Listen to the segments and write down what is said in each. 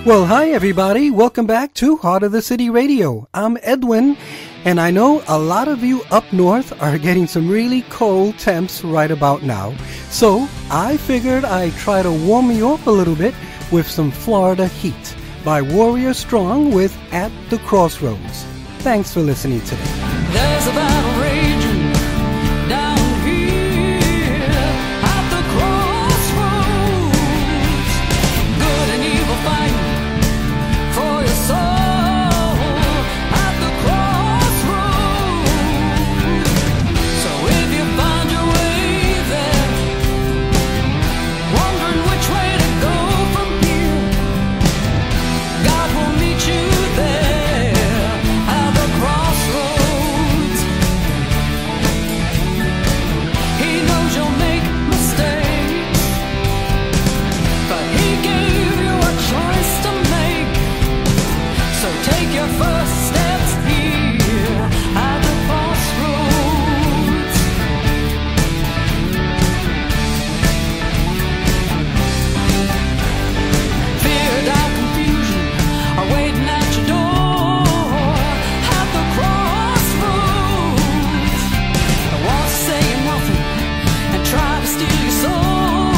Well, hi everybody. Welcome back to Heart of the City Radio. I'm Edwin, and I know a lot of you up north are getting some really cold temps right about now. So I figured I'd try to warm you up a little bit with some Florida Heat by Warrior Strong with At the Crossroads. Thanks for listening today. There's a battle raging down here at the crossroads. Good and evil fighting for your soul at the crossroads. So if you find your way there, wondering which way to go from here, God will meet you there at the crossroads. He knows you'll make mistakes, but He gave you a choice to make. So take your first steps here at the crossroads. Fear, doubt, confusion are waiting at your door at the crossroads. The walls saying nothing and try to steal your soul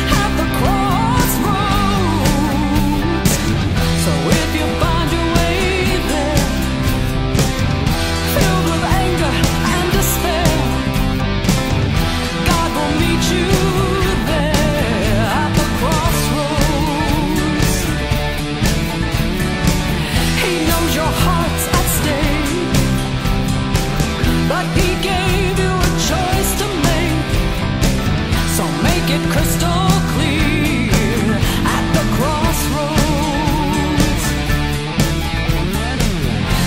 at the crossroads. So if you find your way there, filled with anger and despair, God will meet you there at the crossroads. He knows your heart's at stake, but He gave you a choice to make. So make it crystal clear at the crossroads.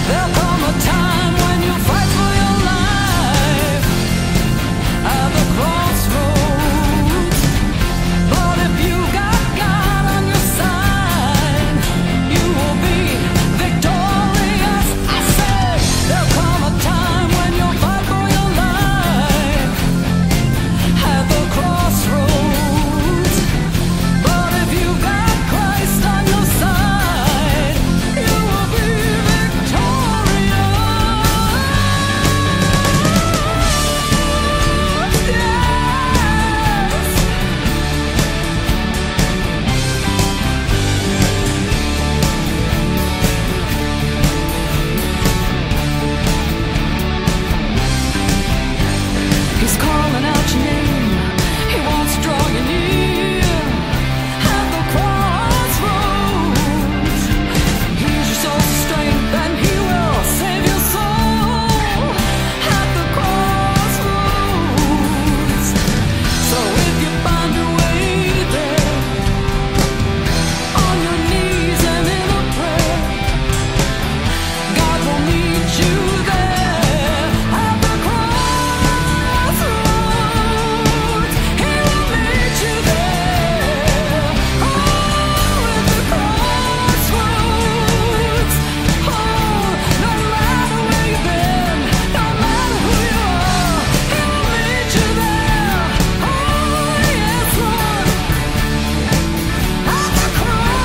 There'll come a time when you'll fight for your life at the crossroads. But if you got God on your side, you will be victorious. I said there'll come a time when you'll fight for your life at the crossroads. But if you got Christ on your side, you will be victorious. He's calling out your name. He wants to draw you near at the crossroads. He's your soul's strength and He will save your soul at the crossroads. So if you find your way there, on your knees and in a prayer, God will meet you there at the crossroads. He will meet you there, oh, at the crossroads. Oh, no matter where you've been, no matter who you are, He will meet you there. Oh, yes, Lord, at the crossroads.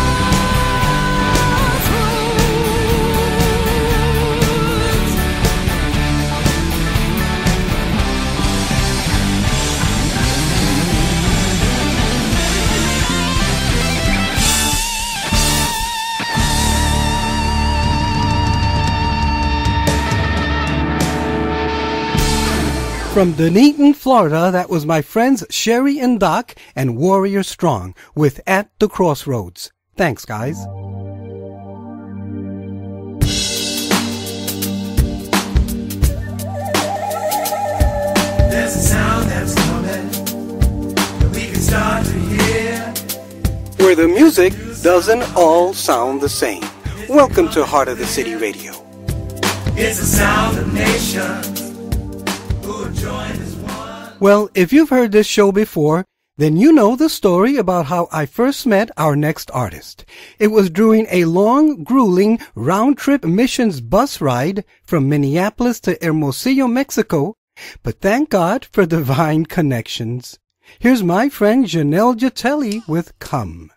From Dunedin, Florida, that was my friends Sherry and Doc and Warrior Strong with At the Crossroads. Thanks, guys. There's a sound that's coming that we can start to hear. Where the music doesn't all sound the same. Welcome to Heart of the City Radio. It's the sound of nations who have joined as one. Well, if you've heard this show before, then you know the story about how I first met our next artist. It was during a long, grueling, round-trip missions bus ride from Minneapolis to Hermosillo, Mexico, but thank God for divine connections. Here's my friend Janelle Gitelli with Come.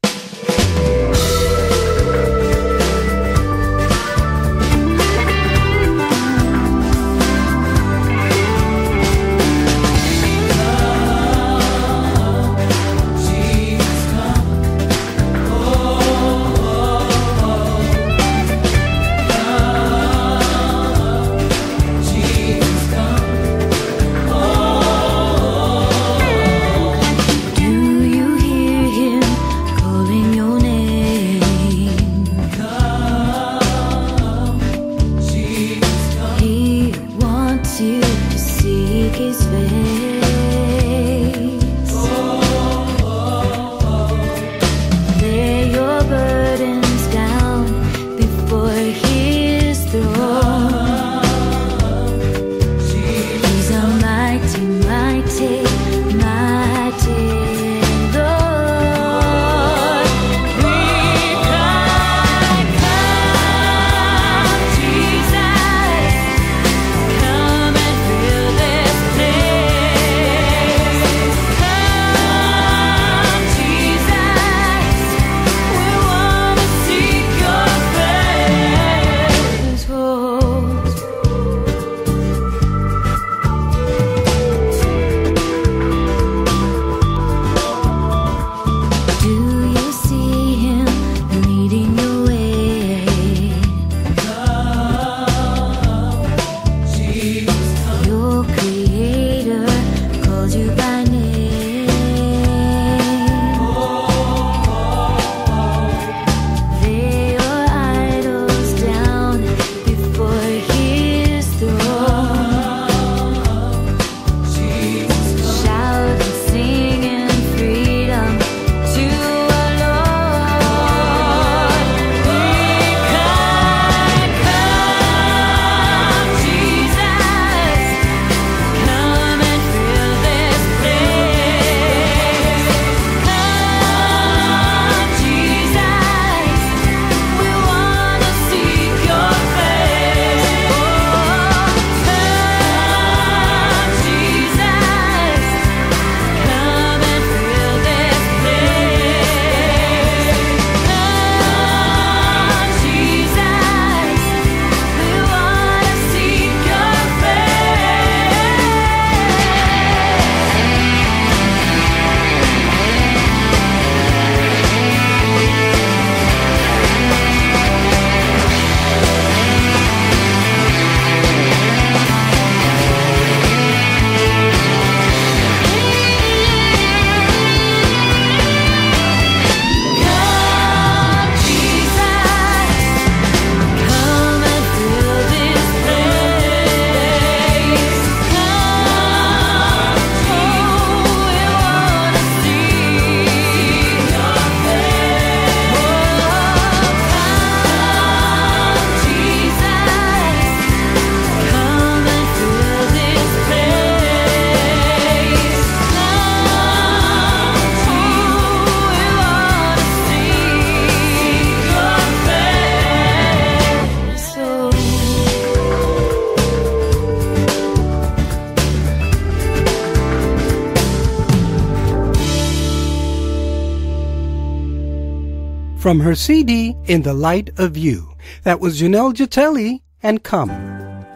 from her CD, In the Light of You. That was Janelle Gitelli and Come.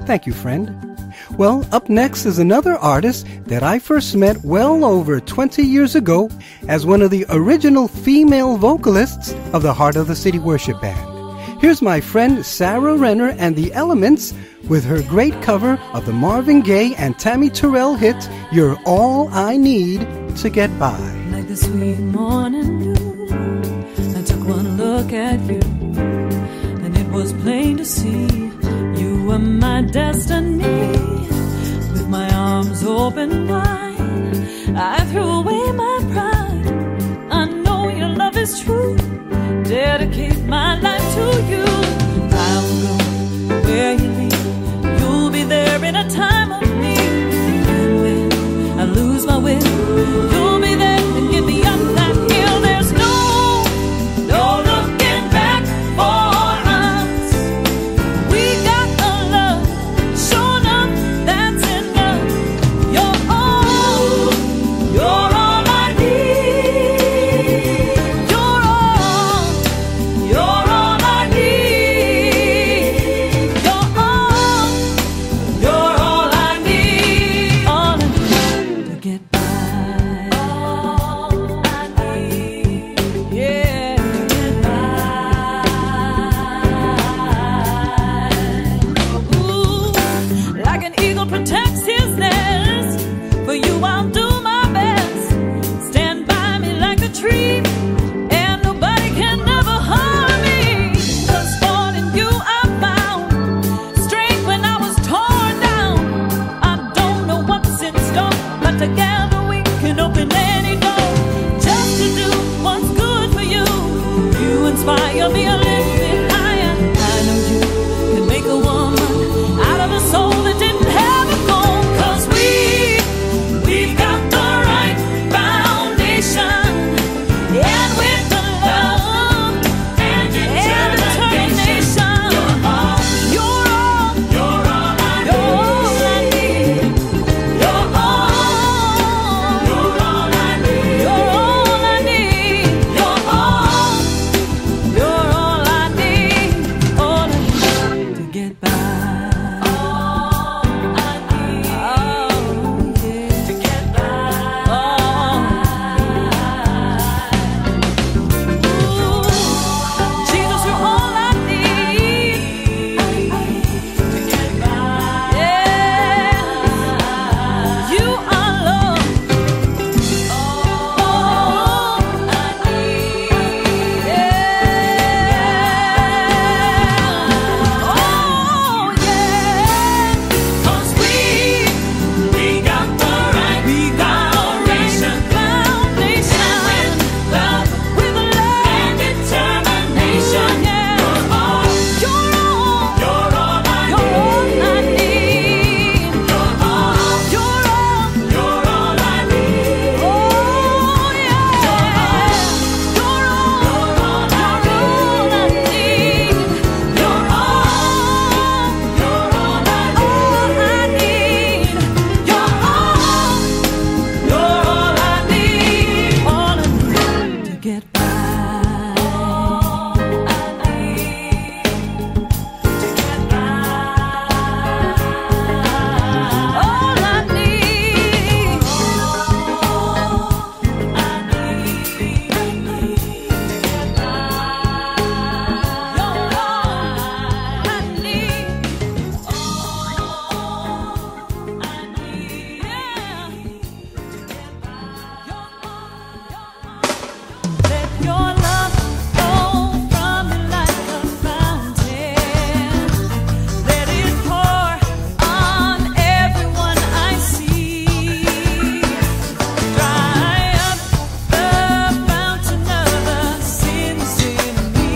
Thank you, friend. Well, up next is another artist that I first met well over 20 years ago as one of the original female vocalists of the Heart of the City Worship Band. Here's my friend Sarah Renner and the Elements with her great cover of the Marvin Gaye and Tammy Terrell hit, You're All I Need to Get By. Like the sweet morning dew, I took one look at you, and it was plain to see you were my destiny. With my arms open wide, I threw away my pride. I know your love is true. Dedicate my life to you. I'll go where you lead. You'll be there in a time of need. And when I lose my will, you'll be there and get me up that hill. There's no looking back for us. We got a love, sure enough, that's enough. You're all I need. You're all I need. You're all I need. All I need to get by. All I need, yeah, to get by. Ooh, like an eagle protects his nest. For you, I'll do my best. Stand by me like a tree, and nobody can never harm me. 'Cause Lord, in you I found strength when I was torn down. I don't know what's in store, but together we can open any door. Just to do what's good for you. You inspire me a little bit higher. I know you can make a woman out of a soul that didn't have a goal. 'Cause we've got the right foundation. And with the love and determination, you're all I need. You're all I need. You're all I need. You're all I need. All I need to get by. All I need to get by. Ooh, Jesus, you're all I need to get by. Yeah, you are love. All I need. Yeah. Oh yeah. 'Cause we got the right foundation. With love and determination, yeah. You're all I need. You're all I need. Oh yeah. You're all I need. You're all I need. You're all I need. All I need to get by. All I need to get by. All I need. Let your love flow from me like a fountain. Let it pour on everyone I see. Dry up the fountain of the sins in me.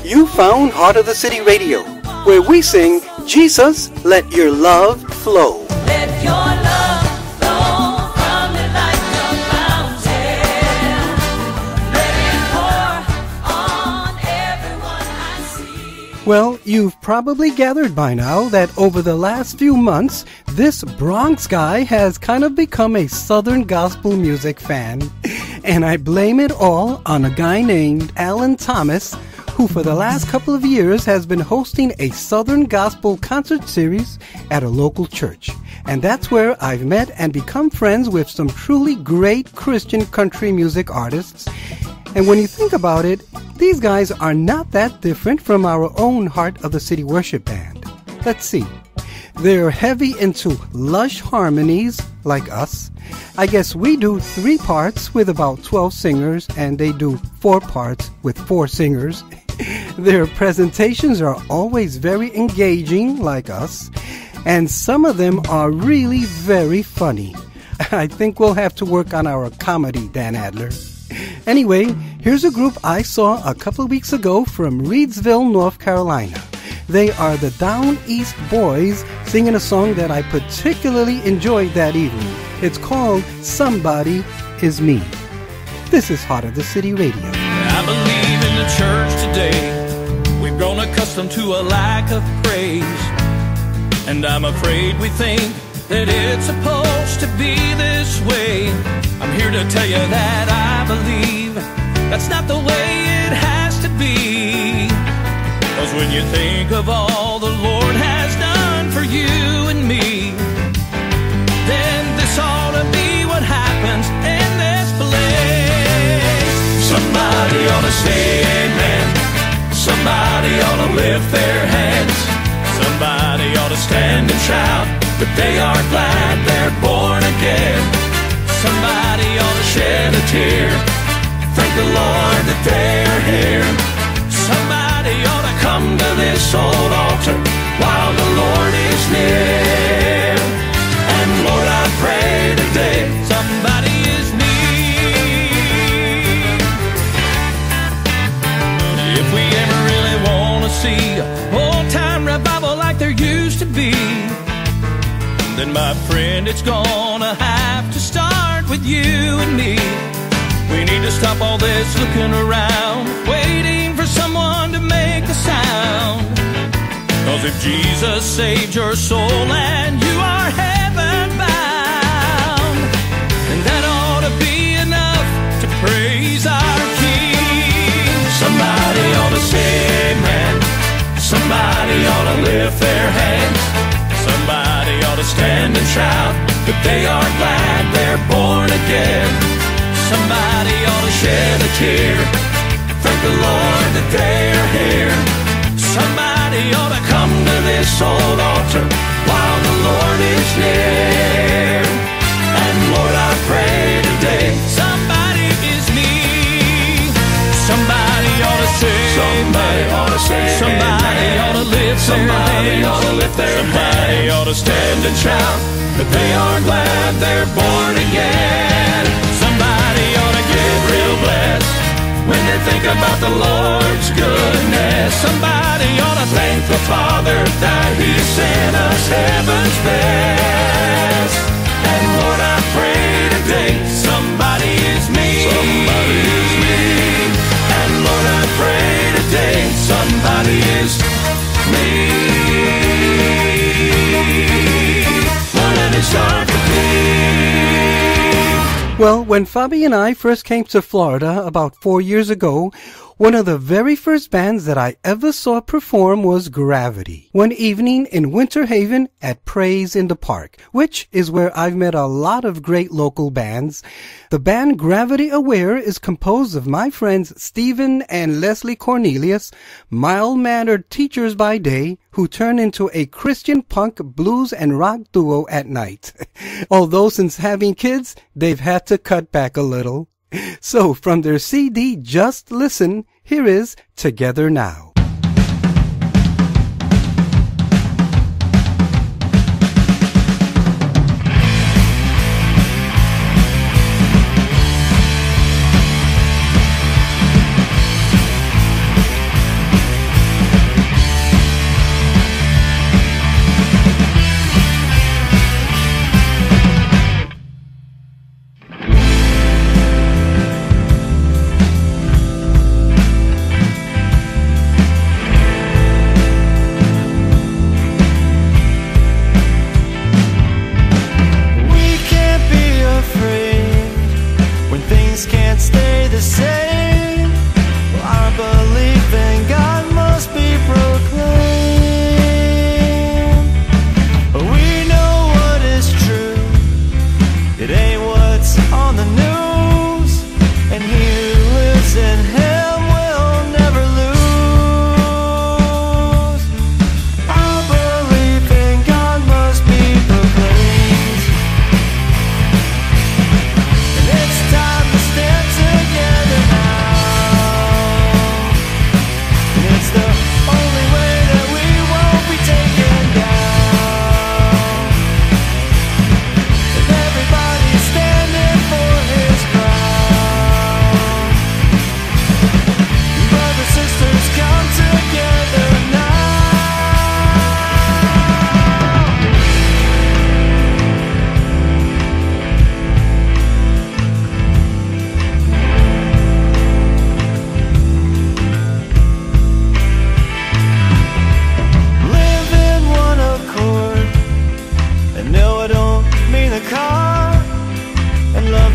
You found Heart of the City Radio, where we sing, Jesus, let your love flow. Let your love flow from me like a fountain. Let it pour on everyone I see. Well, you've probably gathered by now that over the last few months, this Bronx guy has kind of become a Southern gospel music fan. And I blame it all on a guy named Alan Thomas, who for the last couple of years has been hosting a Southern Gospel concert series at a local church. And that's where I've met and become friends with some truly great Christian country music artists. And when you think about it, these guys are not that different from our own Heart of the City worship band. Let's see. They're heavy into lush harmonies, like us. I guess we do 3 parts with about 12 singers, and they do 4 parts with 4 singers. Their presentations are always very engaging, like us, and some of them are really very funny. I think we'll have to work on our comedy, Dan Adler. Anyway, here's a group I saw a couple of weeks ago from Reidsville, North Carolina. They are the Down East Boys singing a song that I particularly enjoyed that evening. It's called Somebody Is Me. This is Heart of the City Radio. I believe in the church today. We've grown accustomed to a lack of praise. And I'm afraid we think that it's supposed to be this way. I'm here to tell you that I believe that's not the way it has to be. 'Cause when you think of all the Lord has done for you and me, then this ought to be what happens in this place. Somebody ought to say amen. Somebody ought to lift their hands. Somebody ought to stand and shout that they are glad they're born again. Somebody ought to shed a tear, thank the Lord that they are here. Somebody ought to come to this old altar while the Lord is near. And Lord, I pray today, somebody is me. If we ever really want to see old-time revival like there used to be, then my friend, it's gonna have to start with you and me. We need to stop all this looking around, waiting for someone to make the sound. 'Cause if Jesus saved your soul and you are heaven bound, then that ought to be enough to praise our King. Somebody ought to say amen. Somebody ought to lift their hands. Somebody ought to stand and shout that they are glad they're born again. Somebody ought to shed a tear, thank the Lord that they are here. Somebody ought to come to this old altar while the Lord is near. And Lord, I pray today, somebody is me. Somebody ought to say, somebody ought to say, somebody ought to lift somebody their ought to lift their somebody hands. Ought to stand and shout that they are glad they're born again. Somebody ought to get real blessed when they think about the Lord's goodness. Somebody ought to thank the Father that He sent us heaven's best. And Lord, I pray today, somebody is me. Somebody is me. And Lord, I pray today, somebody is me. Lord, let it start with me. Well, when Fabi and I first came to Florida about 4 years ago, one of the very first bands that I ever saw perform was Gravity. One evening in Winter Haven at Praise in the Park, which is where I've met a lot of great local bands. The band Gravity Aware is composed of my friends Stephen and Leslie Cornelius, mild-mannered teachers by day, who turn into a Christian punk, blues, and rock duo at night. Although since having kids, they've had to cut back a little. So, from their CD, Just Listen, here is Together Now.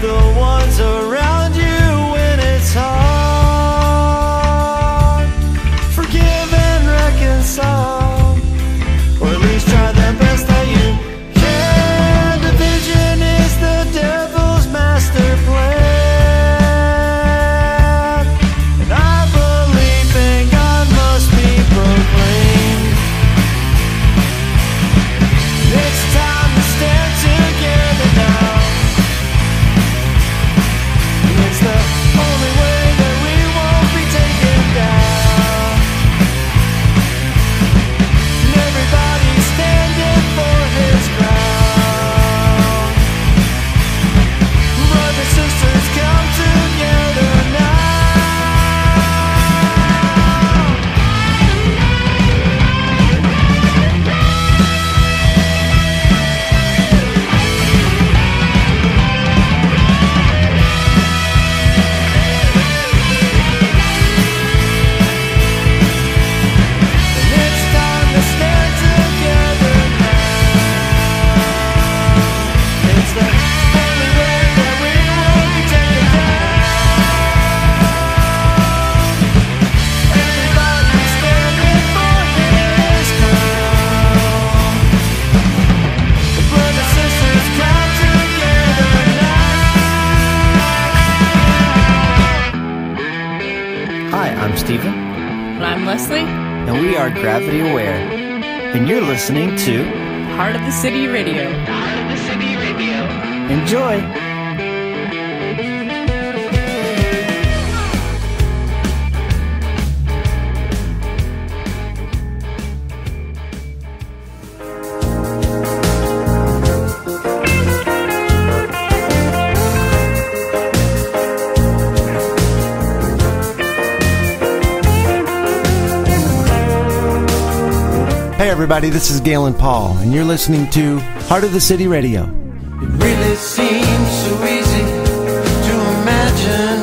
the ones around you when it's hard. Forgive and reconcile, or at least try the best that you can. Division is the devil's master plan, and I believe in God must be proclaimed. It's time to stand together now. It's the only way that we won't be taken down. And everybody's standing for his ground. Brothers, sisters, come together now. It's time to stand together now. It's the only way that we won't be taken down. Everybody's standing for his crown. Brothers, sisters, come together now. Hi, I'm Steven, And I'm Leslie, and we are Gravity Aware. And you're listening to Heart of the City Radio. Enjoy! Hey everybody, this is Galen Paul, and you're listening to Heart of the City Radio. It really seems so easy to imagine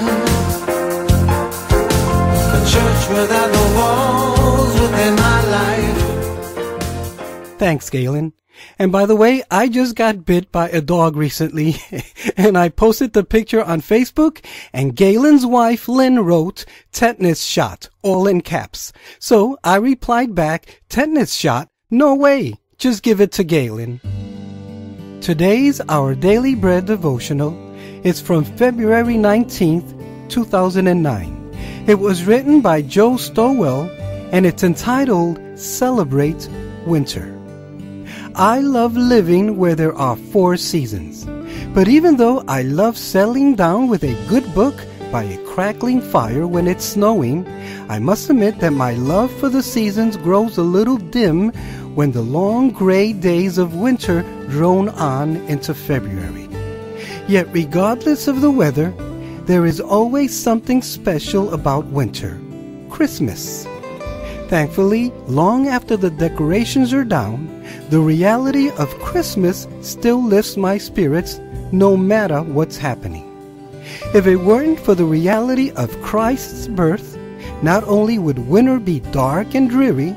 a church without the walls within my life. Thanks, Galen. And by the way, I just got bit by a dog recently, and I posted the picture on Facebook, and Galen's wife, Lynn, wrote, "Tetanus shot," all in caps. So I replied back, "Tetanus shot? No way. Just give it to Galen." Today's Our Daily Bread devotional is from February 19th, 2009. It was written by Joe Stowell, and it's entitled, Celebrate Winter. I love living where there are 4 seasons. But even though I love settling down with a good book by a crackling fire when it's snowing, I must admit that my love for the seasons grows a little dim when the long gray days of winter drone on into February. Yet regardless of the weather, there is always something special about winter: Christmas. Thankfully, long after the decorations are down, the reality of Christmas still lifts my spirits no matter what's happening. If it weren't for the reality of Christ's birth, not only would winter be dark and dreary,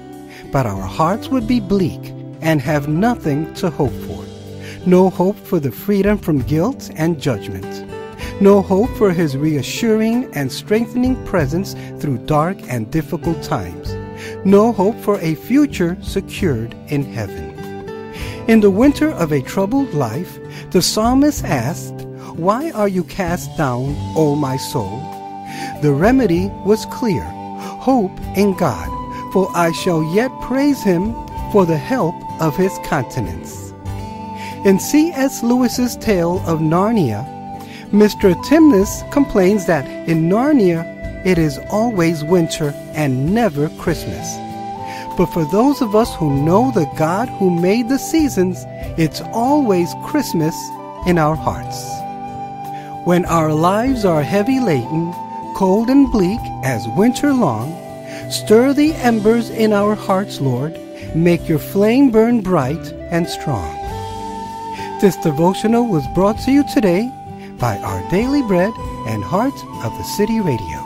but our hearts would be bleak and have nothing to hope for. No hope for the freedom from guilt and judgment. No hope for His reassuring and strengthening presence through dark and difficult times. No hope for a future secured in heaven. In the winter of a troubled life, the psalmist asked, "Why are you cast down, O my soul?" The remedy was clear: hope in God, for I shall yet praise Him for the help of His countenance. In C.S. Lewis's tale of Narnia, Mr. Timnis complains that in Narnia it is always winter and never Christmas. But for those of us who know the God who made the seasons, it's always Christmas in our hearts. When our lives are heavy laden, cold and bleak as winter long, stir the embers in our hearts, Lord. Make your flame burn bright and strong. This devotional was brought to you today by Our Daily Bread and Heart of the City Radio.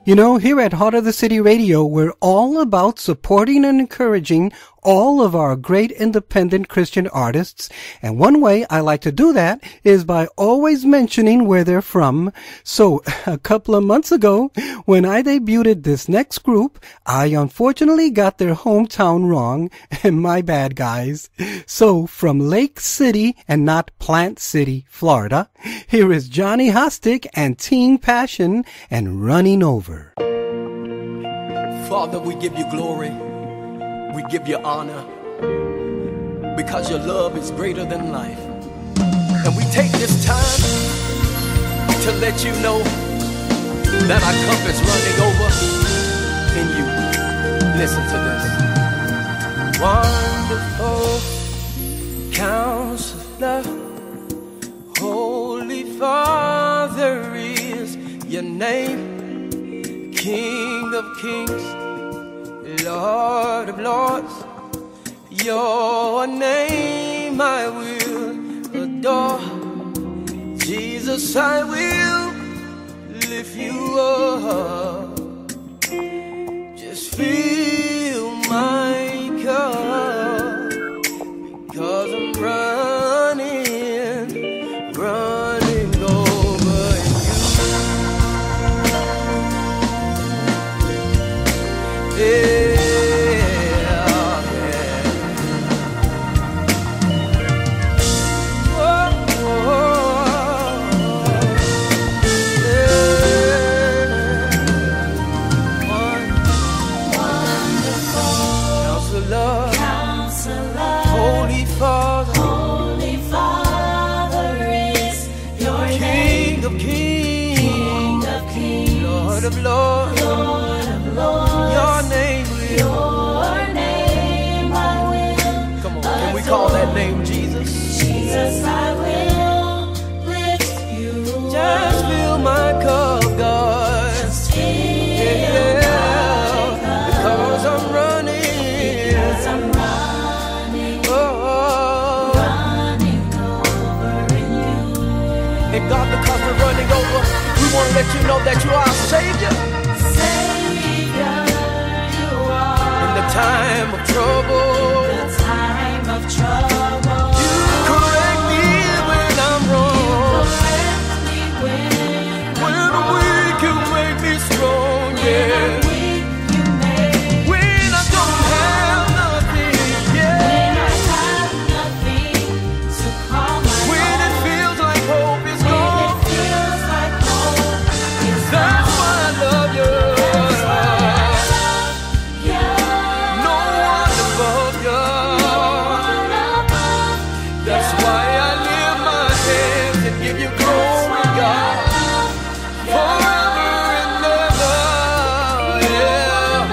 You know, here at Heart of the City Radio, we're all about supporting and encouraging all of our great independent Christian artists, and one way I like to do that is by always mentioning where they're from. So, a couple of months ago, when I debuted this next group, I unfortunately got their hometown wrong, and my bad, guys. So, from Lake City and not Plant City, Florida, here is Johnny Hostick and Teen Passion and Running Over. Father, we give you glory, we give you honor, because your love is greater than life. And we take this time to let you know that our cup is running over in you. Listen to this. Wonderful Counselor, Holy Father is your name. King of kings, Lord of lords, your name I will adore. Jesus, I will lift you up. Just fill my cup, because I'm running over you. Yeah. Of Lord, Lord of Lords, your name I will. Come on, can we call that name Jesus? Jesus, I will lift you. Just fill my cup, God. Just fill my cup. Because I'm running. Running over in you. And God, because we're running over, we want to let you know that you are our Savior. Savior, you are. In the time of trouble. You correct me when I'm wrong. When I'm weak, you make me strong. Yeah. When I don't have nothing, yeah. When it feels like hope is gone. That's why I love you. No one above you. That's why I lift my hands and give you glory, God. Forever and ever, yeah.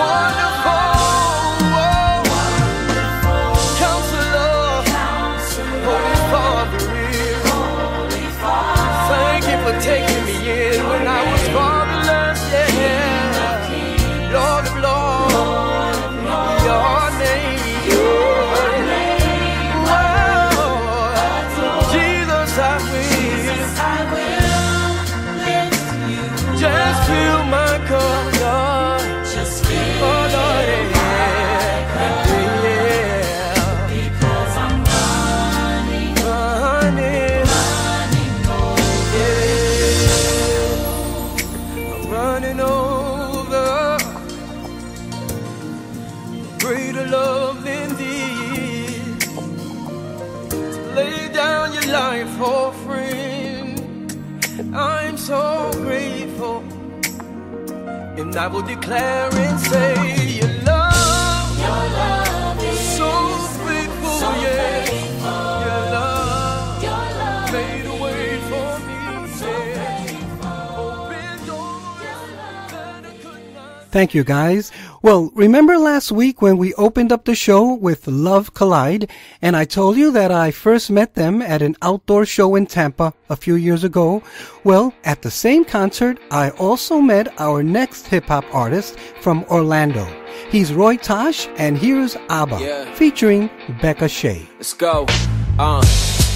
Wonderful, Counselor, Holy Father is. Thank you for taking me in when I was fatherless, yeah. Lord of Lords, your name. Wow. Jesus, I will just fill my cup, God. Oh, Lord, yeah. Because I'm running. Running over. Greater love than this, to lay down your life for a friend. I'm so grateful, and I will declare and say your love is so faithful, yeah. Your love made a way for me, yeah. Open doors that I could not. Thank you, guys. Well, remember last week when we opened up the show with Love Collide, and I told you that I first met them at an outdoor show in Tampa a few years ago? Well, at the same concert, I also met our next hip-hop artist from Orlando. He's Roy Tosh, and here's ABBA, featuring Becca Shea. Let's go.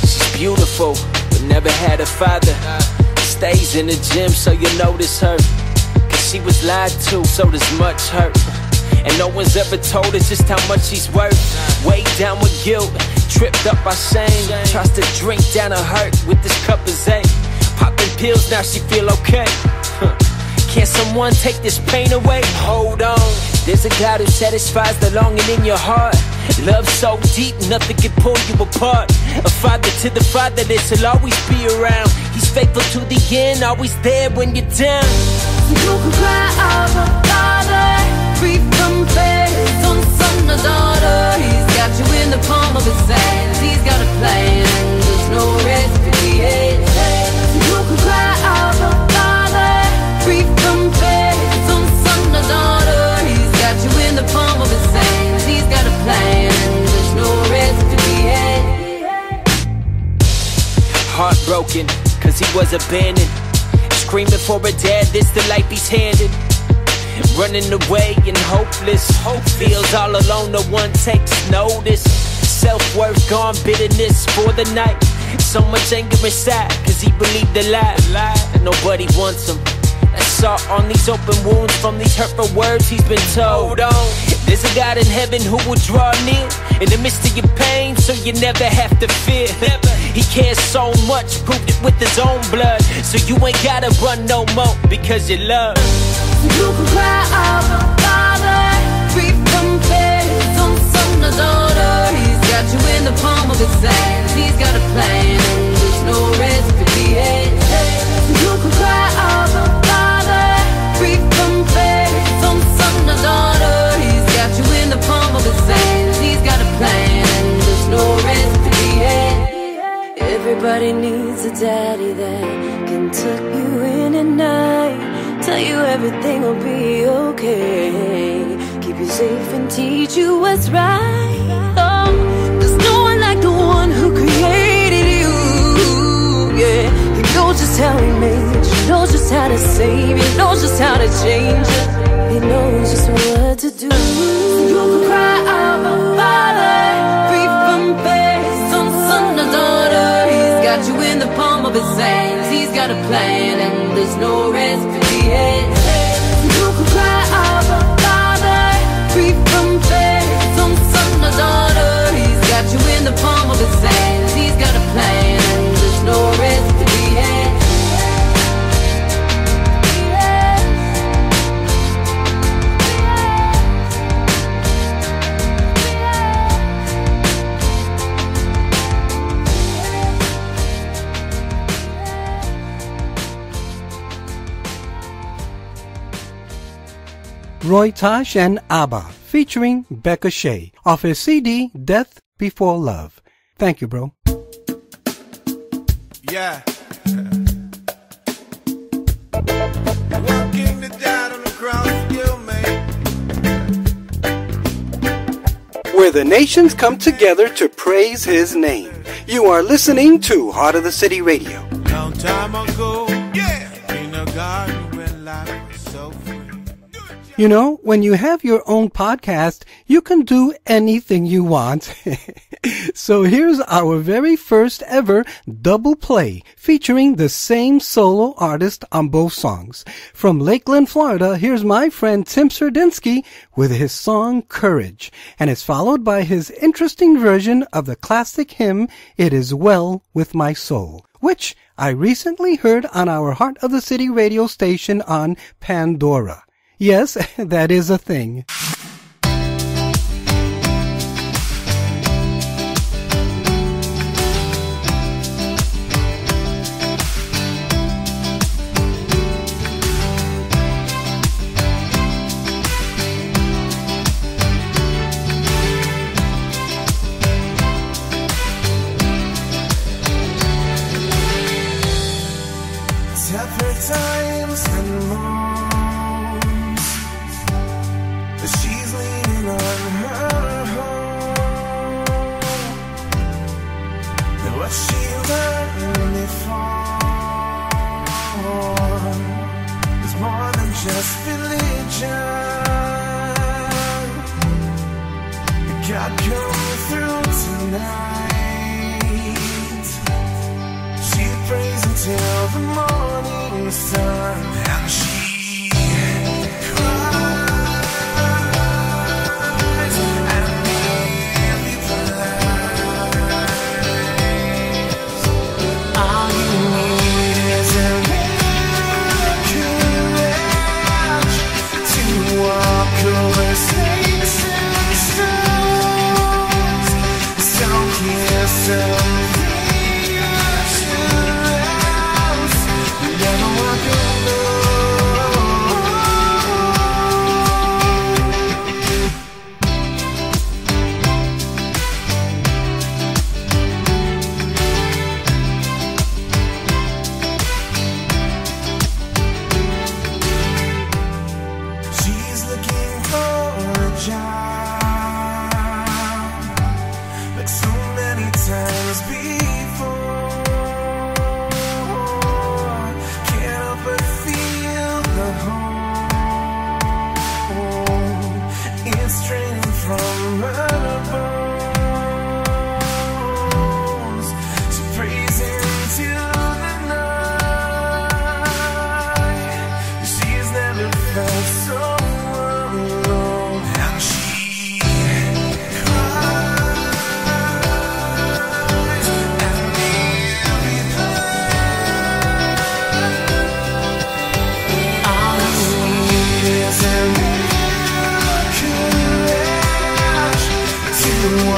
She's beautiful, but never had a father. Stays in the gym, so you notice her. She was lied to, so there's much hurt. And no one's ever told us just how much she's worth. Weighed down with guilt, tripped up by shame. Tries to drink down her hurt with this cup of Zane. Popping pills, now she feel okay. Can someone take this pain away? Hold on, there's a God who satisfies the longing in your heart. Love so deep, nothing can pull you apart. A father to the fatherless, he'll always be around. He's faithful to the end, always there when you're down. You can cry out, Father, free from fear, son or daughter. He's got you in the palm of his hands. He's got a plan, there's no rest for the edge. You can cry out, Father, free from fear, son or daughter. He's got you in the palm of his hands. He's got a plan, there's no rest for the edge. Heartbroken, cause he was abandoned. Screaming for a dad, this the life he's handed. Running away and hopeless. Hope feels all alone, no one takes notice. Self-worth gone, bitterness for the night. So much anger inside, cause he believed the lie. And nobody wants him. That's salt on these open wounds from these hurtful words he's been told. There's a God in heaven who will draw near in the midst of your pain, so you never have to fear. He cares so much, proved it with his own blood. So you ain't gotta run no more because you love. You can cry out, Father, free from fear, son or daughter. He's got you in the palm of his hands. He's got a plan, and there's no rest for the edge. You can cry out, Father, free from fear, son or daughter. He's got you in the palm of his hands. He's got a plan, and there's no rest for the edge. Everybody needs a daddy that can tuck you in at night, tell you everything will be okay, keep you safe and teach you what's right. Oh, there's no one like the one who created you. Yeah, he knows just how he made you, knows just how to save you, knows just how to change you. He knows just what to do. You can cry out, Father, free from fear, son or daughter. He's got you in the palm of his hands. He's got a plan, and there's no rest for the edge. You can cry out, Father, free from fear, son or daughter. He's got you in the palm of his hands. He's got a plan, and there's no rest for the edge. Roy Tosh and ABBA, featuring Becca Shea, off his CD, Death Before Love. Thank you, bro. Yeah. Walking the dad on the cross still, mate. Where the nations come together to praise his name. You are listening to Heart of the City Radio. Long time ago, yeah, in a garden where life was so free. You know, when you have your own podcast, you can do anything you want. So here's our very first ever double play featuring the same solo artist on both songs. From Lakeland, Florida, here's my friend Tim Serdinsky with his song Courage, and it's followed by his interesting version of the classic hymn, It Is Well With My Soul, which I recently heard on our Heart of the City radio station on Pandora. Yes, that is a thing. Separate times and moons, she's leaning on her home, and what she learned before is more than just religion. God come through tonight. She prays until the morning sun, and she cries.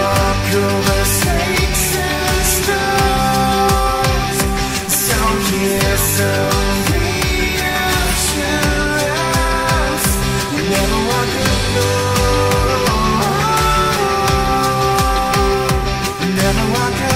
walk over snakes and stones. Some kiss some reassurance. You never walk alone. Never walk alone.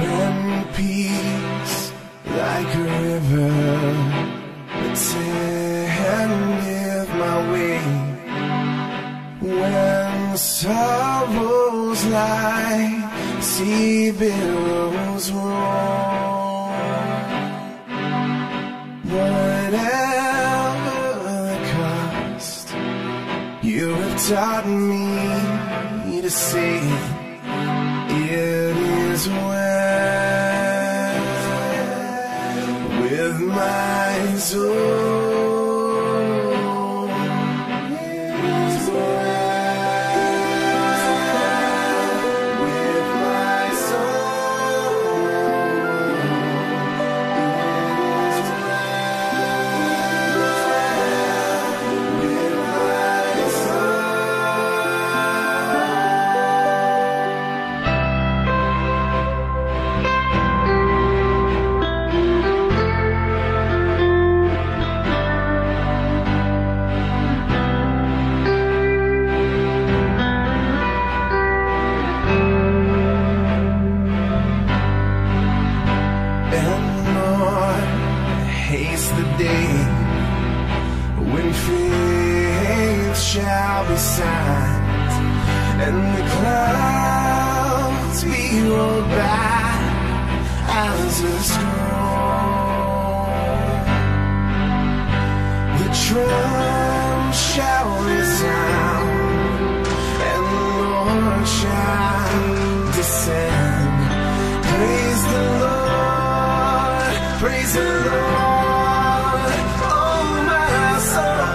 When peace like a river attendeth my way, when sorrows like sea billows roll, whatever the cost, you have taught me to say it is well with my soul. It is well with my soul. It is well with my soul. And Lord, haste the day when faith shall be signed and the clouds be rolled back as a scroll. The trump shall resound and the Lord shall descend. Praise the Lord, praise the Lord, oh my soul.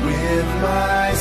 With my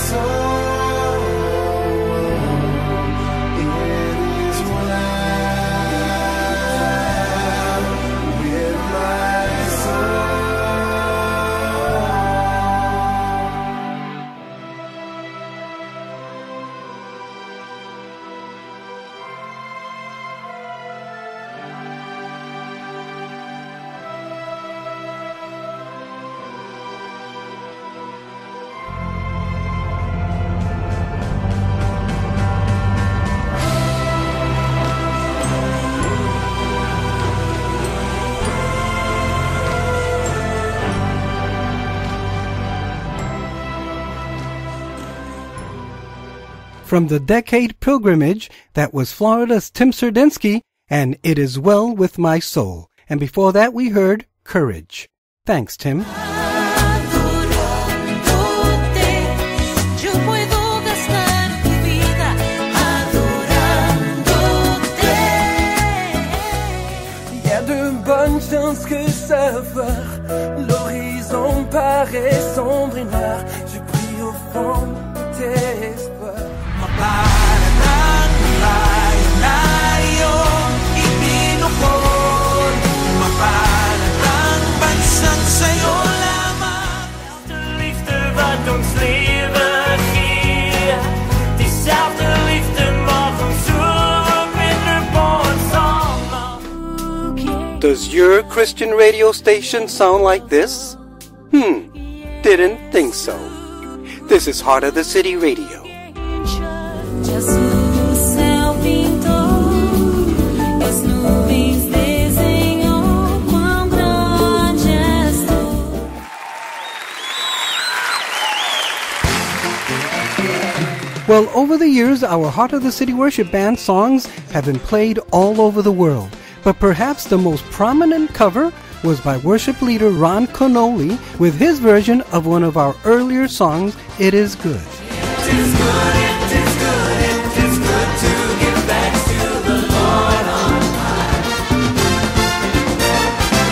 From the Decade Pilgrimage, that was Florida's Tim Serdinsky, and It Is Well With My Soul. And before that we heard Courage. Thanks, Tim. Bonne chance que ça va, l'horizon paraît sombre et noir. Je prie au fond de tes espoirs. Mapanan tayo, ibinuhon. Mapanan bansang sa'yo lamang. De liefde wat ons leven gier. Diezelfde liefde mag ons zoeken met de bonsamen. Does your Christian radio station sound like this? Didn't think so. This is Heart of the City Radio. Jesus, céu pintou Well, over the years, our Heart of the City Worship Band songs have been played all over the world. But perhaps the most prominent cover was by worship leader Ron Kenoly with his version of one of our earlier songs, It Is Good. It is good, it is good, it is good to give thanks to the Lord on high.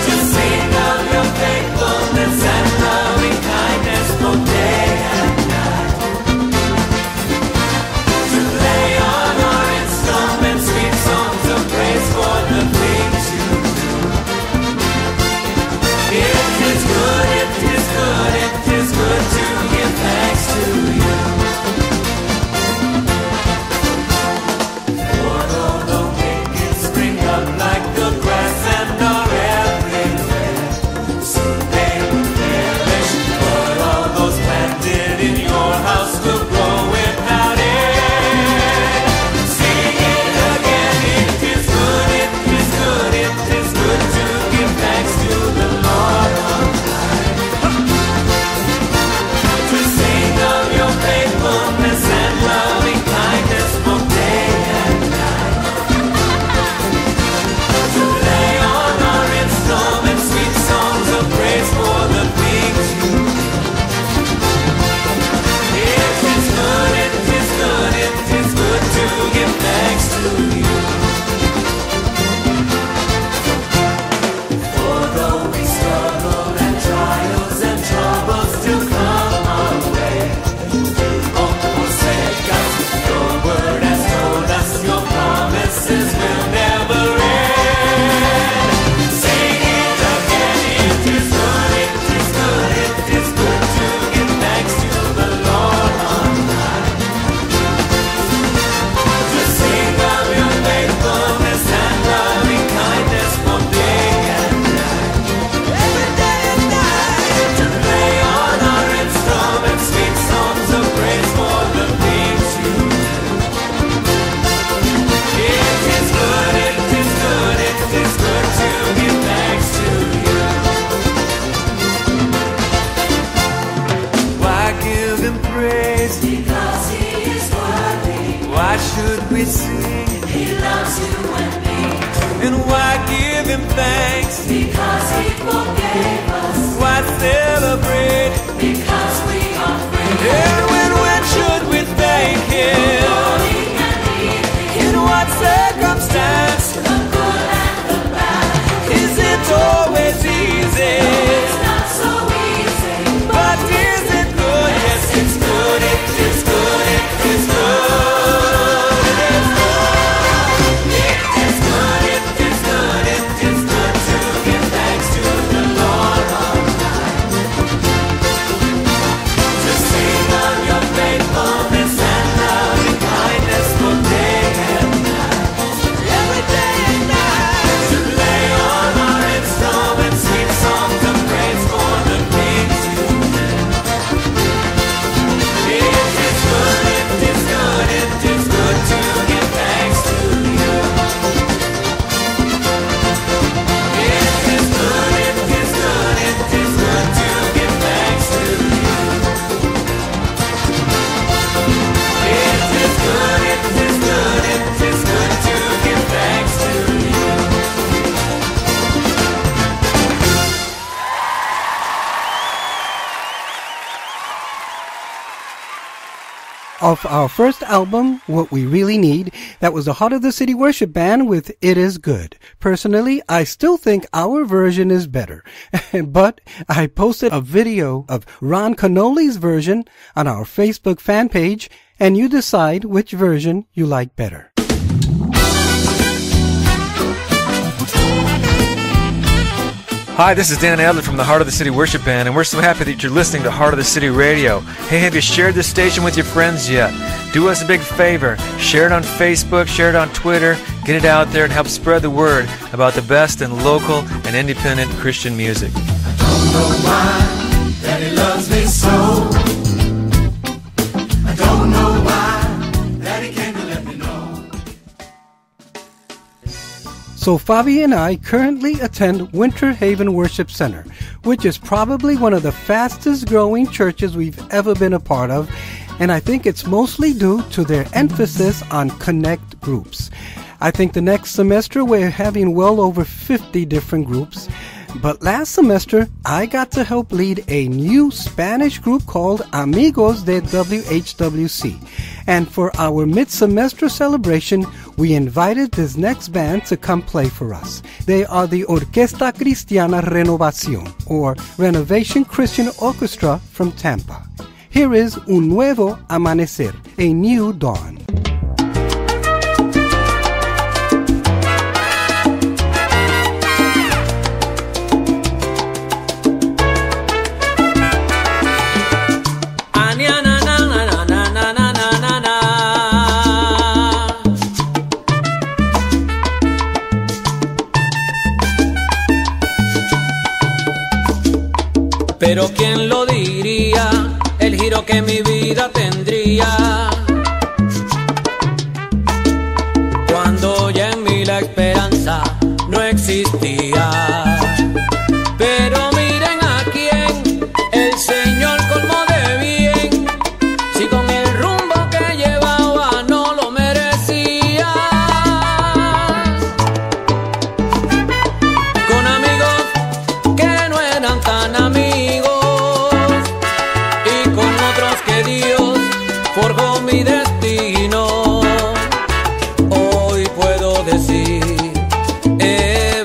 To sing of your faithfulness and loving kindness both day and night. To lay on our instruments sweet songs of praise for the things you do. It is good, it is good, it is good to give thanks to you. For though the wicked spring up like the grass and are everywhere, soon they will perish, but all those planted in your house will grow without end. Sing it again, it is good, it is good, it is good to give thanks to the Lord on high. To sing of your faithfulness and loving kindness both day and night. To lay on our instruments sweet songs of praise for the things you do. It is good, it is good, it is good to give thanks to you. For though we struggle and trials and troubles still come our way, don't forsake us. Your word has told us your promises will never end. Sing it again, it is good, it is good, it is good to give thanks to the Lord on high. To sing of your faithfulness and loving kindness both day and night. Every day and night. To lay on our instruments sweet songs of praise for the things you do. It is good, it is good, it is good to give thanks to you. Why give him praise? Because he is worthy. Why should we sing? He loves you and me. And why give him thanks? Because he forgave us. Why celebrate? Because we are free. And when should we thank him? Morning and evening. In what circumstance? The good and the bad. Is it always easy? It's not so easy. But is it good? Yes, it's good. It is good. It is good. It is good. It is good. It is good to give thanks to the Lord on high. To sing of your faithfulness and loving kindness both day and night. Every day and night. To lay on our instruments sweet songs of praise for the things you do. It is good, it is good, it is good to give thanks to you. It is good, it is good, it is good to give thanks to you. It is good, it is good, it is good to give thanks to you. Of our first album, What We Really Need, that was the Heart of the City Worship Band with It Is Good. Personally, I still think our version is better. But I posted a video of Ron Kenoly's version on our Facebook fan page, and you decide which version you like better. Hi, this is Dan Adler from the Heart of the City Worship Band, and we're so happy that you're listening to Heart of the City Radio. Hey, have you shared this station with your friends yet? Do us a big favor. Share it on Facebook, share it on Twitter, get it out there and help spread the word about the best in local and independent Christian music. Don't know why Daddy loves me so. I don't know why Daddy came to let me know. So Fabi and I currently attend Winter Haven Worship Center, which is probably one of the fastest growing churches we've ever been a part of. and I think it's mostly due to their emphasis on connect groups. I think the next semester we're having well over 50 different groups. But last semester, I got to help lead a new Spanish group called Amigos de WHWC. And for our mid-semester celebration, we invited this next band to come play for us. They are the Orquesta Cristiana Renovación, or Renovation Christian Orchestra from Tampa. Here is Un Nuevo Amanecer, a new dawn. Pero quién lo diría, el giro que mi vida tendría, cuando ya en mí la esperanza no existía. Pero miren a quién el Señor colmó de bien, si con el rumbo que llevaba no lo merecía. Con amigos que no eran tan amigos, forjó mi destino. Hoy puedo decir, he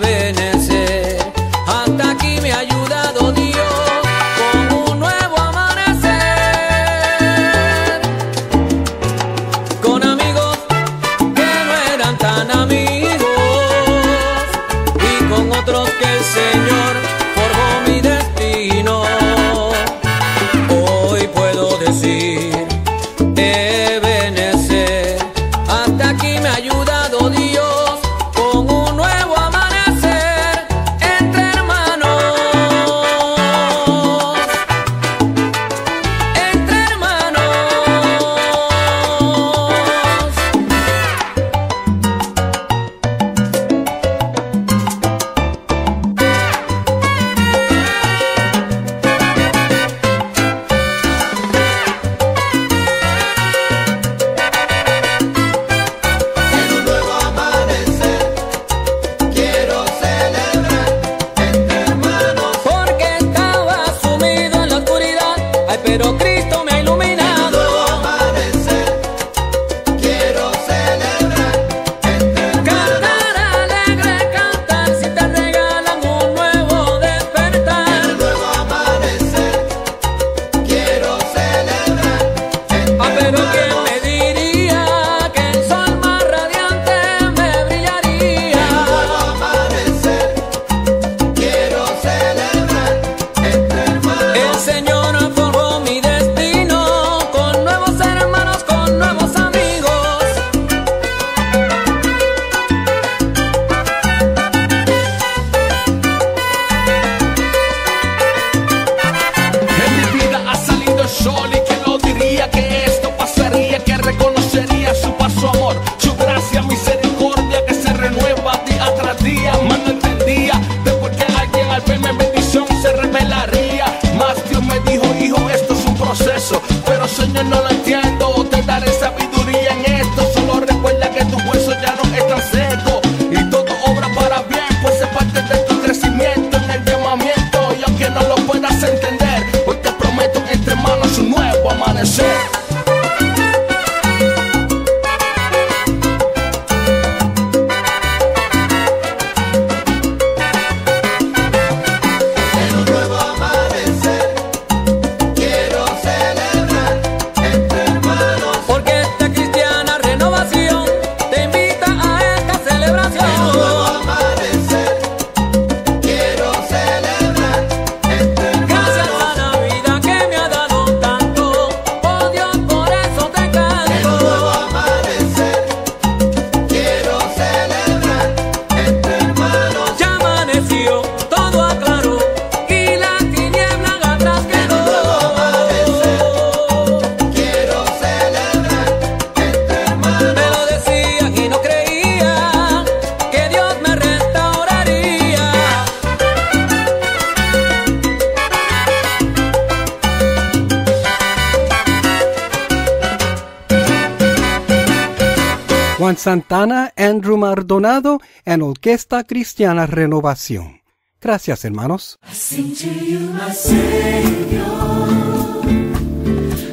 Juan Santana, Andrew Maldonado, and Orquesta Cristiana Renovación. Gracias, hermanos. I sing to you, my Savior.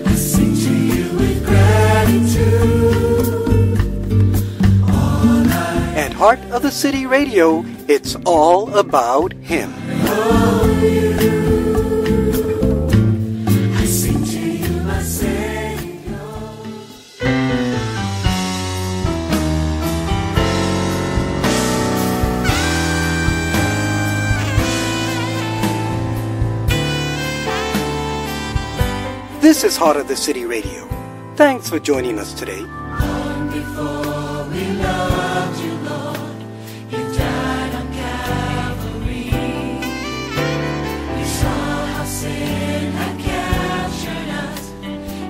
I sing to you with gratitude. At Heart of the City Radio, it's all about Him. I sing to you, my Savior. This is Heart of the City Radio. Thanks for joining us today. Long before we loved you, Lord, you died on Calvary. You saw how sin had captured us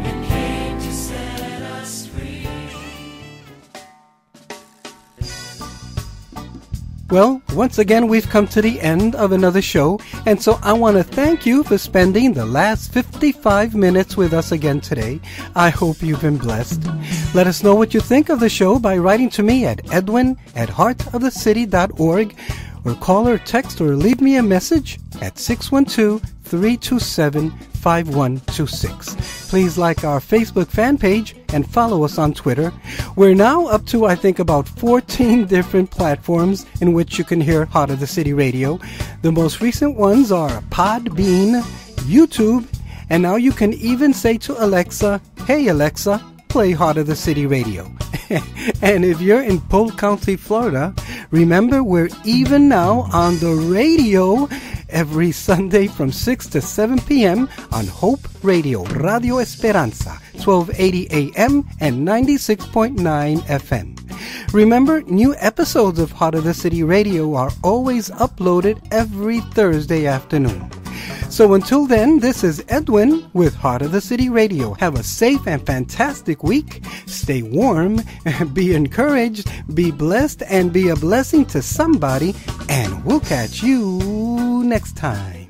and came to set us free. Well, once again, we've come to the end of another show, and so I want to thank you for spending the last 55 minutes with us again today. I hope you've been blessed. Let us know what you think of the show by writing to me at edwin@heartofthecity.org, or call or text or leave me a message at 612-327-5126. Please like our Facebook fan page and follow us on Twitter. We're now up to, I think, about 14 different platforms in which you can hear Heart of the City Radio. The most recent ones are Podbean, YouTube, and now you can even say to Alexa, "Hey Alexa, play Heart of the City Radio." And if you're in Polk County, Florida, remember we're even now on the radio every Sunday from 6 to 7 p.m. on Hope Radio, Radio Esperanza, 1280 AM and 96.9 FM. Remember, new episodes of Heart of the City Radio are always uploaded every Thursday afternoon. So until then, this is Edwin with Heart of the City Radio. Have a safe and fantastic week. Stay warm, be encouraged, be blessed, and be a blessing to somebody. And we'll catch you next time.